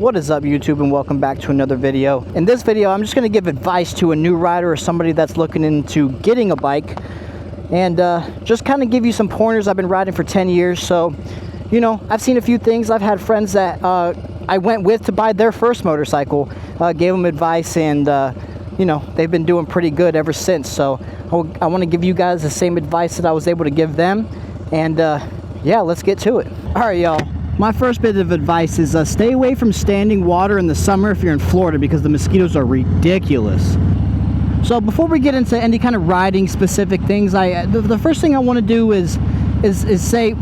What is up, YouTube, and welcome back to another video. In this video, I'm just going to give advice to a new rider or somebody that's looking into getting a bike, and just kind of give you some pointers. I've been riding for 10 years, so you know, I've seen a few things. I've had friends that I went with to buy their first motorcycle, gave them advice, and you know, they've been doing pretty good ever since. So I want to give you guys the same advice that I was able to give them, and yeah, let's get to it. All right, y'all. My first bit of advice is stay away from standing water in the summer if you're in Florida, because the mosquitoes are ridiculous. So before we get into any kind of riding specific things, the first thing I want to do is say,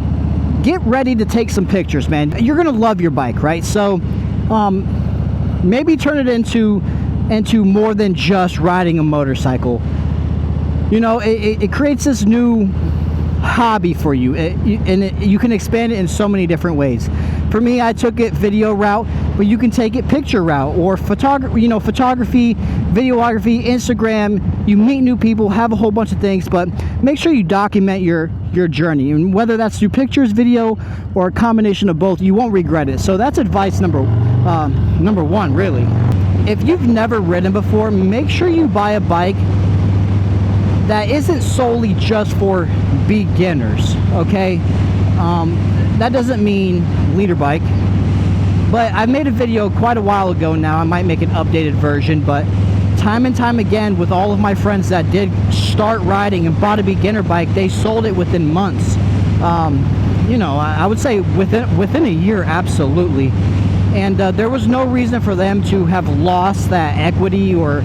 get ready to take some pictures, man. You're gonna love your bike, right? So maybe turn it into more than just riding a motorcycle. You know, it creates this new hobby for you, you can expand it in so many different ways. For me, I took it video route, but you can take it picture route or photography, videography, Instagram. You meet new people, have a whole bunch of things, but make sure you document your journey, and whether that's through pictures, video, or a combination of both, you won't regret it. So that's advice number one, really. If you've never ridden before, make sure you buy a bike that isn't solely just for beginners, okay? That doesn't mean leader bike, but I made a video quite a while ago now. I might make an updated version, but time and time again with all of my friends that did start riding and bought a beginner bike, they sold it within months. You know, I would say within a year, absolutely. And there was no reason for them to have lost that equity or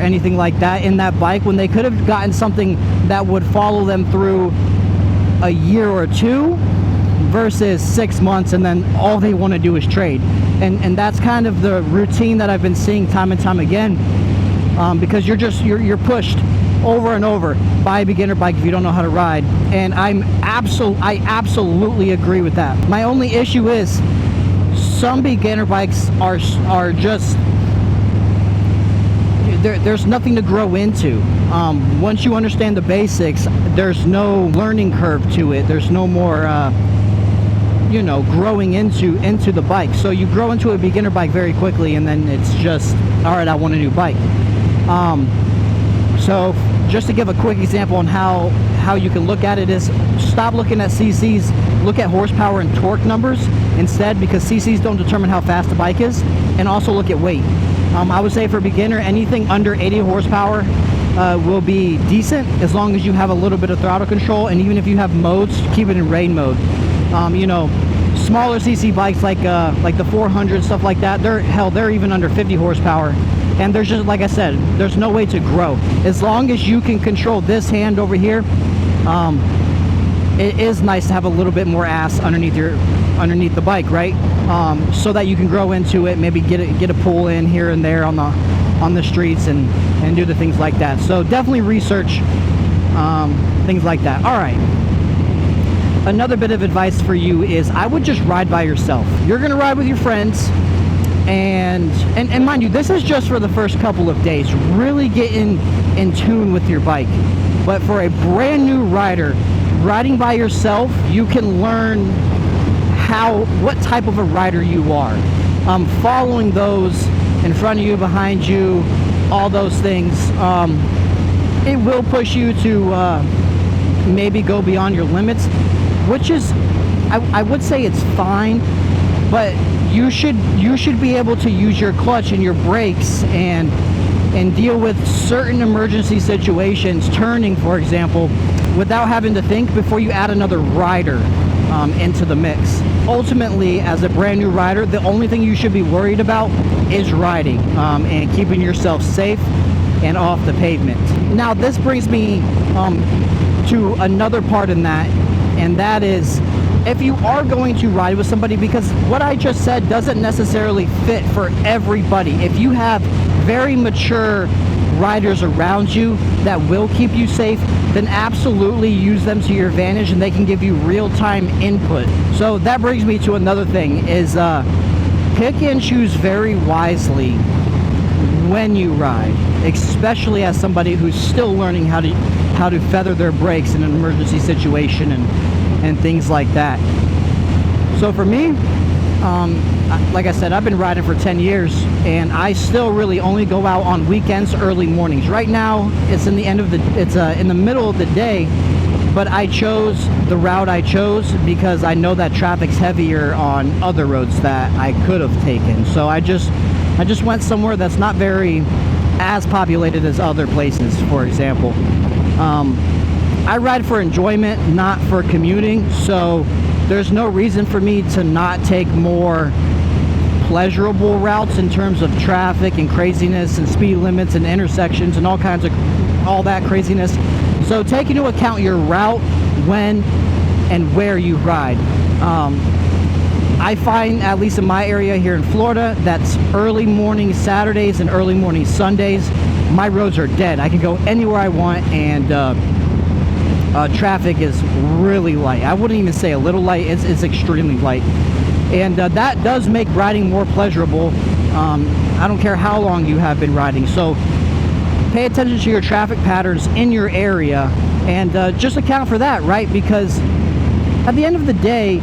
anything like that in that bike, when they could have gotten something that would follow them through a year or two versus 6 months, and then all they want to do is trade. And that's kind of the routine that I've been seeing time and time again, because you're pushed over and over. Buy a beginner bike if you don't know how to ride, and I absolutely agree with that. My only issue is some beginner bikes are just, there's nothing to grow into. Once you understand the basics, there's no learning curve to it. There's no more you know, growing into the bike. So you grow into a beginner bike very quickly, and then it's just, all right, I want a new bike. So just to give a quick example on how you can look at it is, stop looking at cc's, look at horsepower and torque numbers instead, because cc's don't determine how fast the bike is, and also look at weight. I would say for beginner, anything under 80 horsepower will be decent, as long as you have a little bit of throttle control, and even if you have modes, keep it in rain mode. You know, smaller cc bikes like the 400, stuff like that, they're even under 50 horsepower, and there's just, like I said, there's no way to grow. As long as you can control this hand over here, it is nice to have a little bit more ass underneath the bike, right? So that you can grow into it, maybe get a pull in here and there on the streets, and do the things like that. So definitely research things like that. All right, another bit of advice for you is, I would just ride by yourself. You're gonna ride with your friends, and mind you, this is just for the first couple of days. Really get in tune with your bike. But for a brand new rider, riding by yourself, you can learn what type of a rider you are. Following those in front of you, behind you, all those things, it will push you to maybe go beyond your limits, which is, I would say it's fine, but you should be able to use your clutch and your brakes and deal with certain emergency situations, turning, for example, without having to think before you add another rider into the mix. Ultimately, as a brand new rider, the only thing you should be worried about is riding and keeping yourself safe and off the pavement. Now, this brings me to another part in that, and that is, if you are going to ride with somebody, because what I just said doesn't necessarily fit for everybody. If you have very mature riders around you that will keep you safe, then absolutely use them to your advantage, and they can give you real-time input. So that brings me to another thing, is pick and choose very wisely when you ride, especially as somebody who's still learning how to feather their brakes in an emergency situation and things like that. So for me, Like I said, I've been riding for 10 years, and I still really only go out on weekends, early mornings. Right now, it's in the middle of the day, but I chose the route I chose because I know that traffic's heavier on other roads that I could have taken. So I just went somewhere that's not very as populated as other places, for example. I ride for enjoyment, not for commuting, so there's no reason for me to not take more pleasurable routes in terms of traffic and craziness and speed limits and intersections and all that craziness. So take into account your route, when and where you ride. I find, at least in my area here in Florida, that's early morning Saturdays and early morning Sundays, my roads are dead. I can go anywhere I want, and traffic is really light. I wouldn't even say a little light, it's extremely light. And that does make riding more pleasurable. I don't care how long you have been riding. So pay attention to your traffic patterns in your area, and just account for that, right? Because at the end of the day,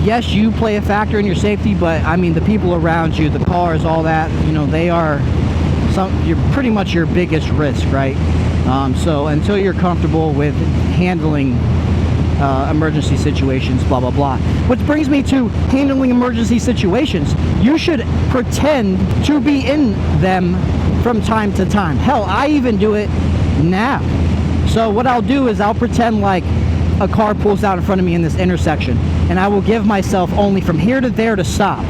yes, you play a factor in your safety, but I mean, the people around you, the cars, all that, you know, you're pretty much your biggest risk, right? So until you're comfortable with handling emergency situations, blah, blah, blah. Which brings me to handling emergency situations. You should pretend to be in them from time to time. Hell, I even do it now. So what I'll do is I'll pretend like a car pulls out in front of me in this intersection, and I will give myself only from here to there to stop.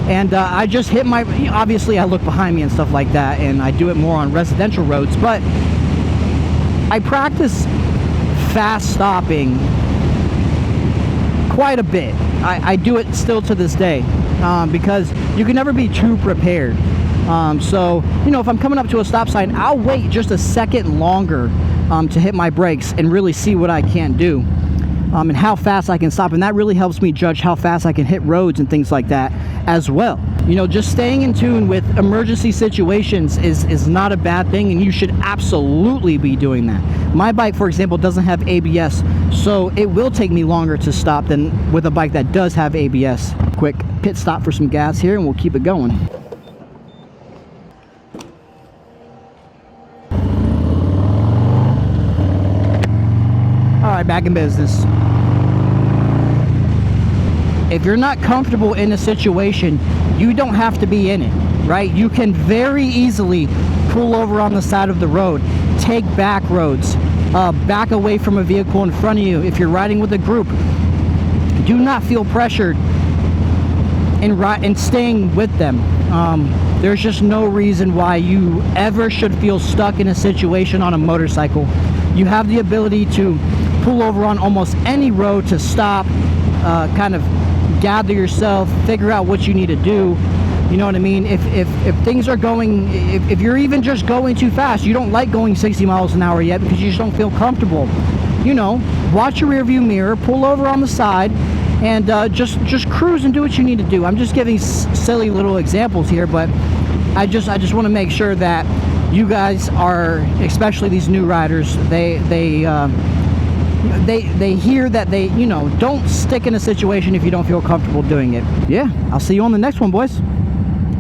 And I just hit obviously I look behind me and stuff like that, and I do it more on residential roads, but I practice fast stopping quite a bit. I do it still to this day, because you can never be too prepared. So, you know, if I'm coming up to a stop sign, I'll wait just a second longer to hit my brakes and really see what I can do, and how fast I can stop. And that really helps me judge how fast I can hit roads and things like that as well. You know, just staying in tune with emergency situations is not a bad thing, and you should absolutely be doing that. My bike, for example, doesn't have ABS, so it will take me longer to stop than with a bike that does have ABS. Quick pit stop for some gas here, and we'll keep it going. All right, back in business. If you're not comfortable in a situation, you don't have to be in it, right? You can very easily pull over on the side of the road, take back roads, back away from a vehicle in front of you. If you're riding with a group, do not feel pressured in staying with them. There's just no reason why you ever should feel stuck in a situation on a motorcycle. You have the ability to pull over on almost any road to stop, kind of gather yourself, figure out what you need to do. You know what I mean? If things are going, if you're even just going too fast, you don't like going 60 miles an hour yet because you just don't feel comfortable, you know, watch your rear view mirror, pull over on the side, and just cruise and do what you need to do. I'm just giving silly little examples here, but I just want to make sure that you guys are, especially these new riders, they hear that you know, don't stick in a situation if you don't feel comfortable doing it. Yeah, I'll see you on the next one, boys.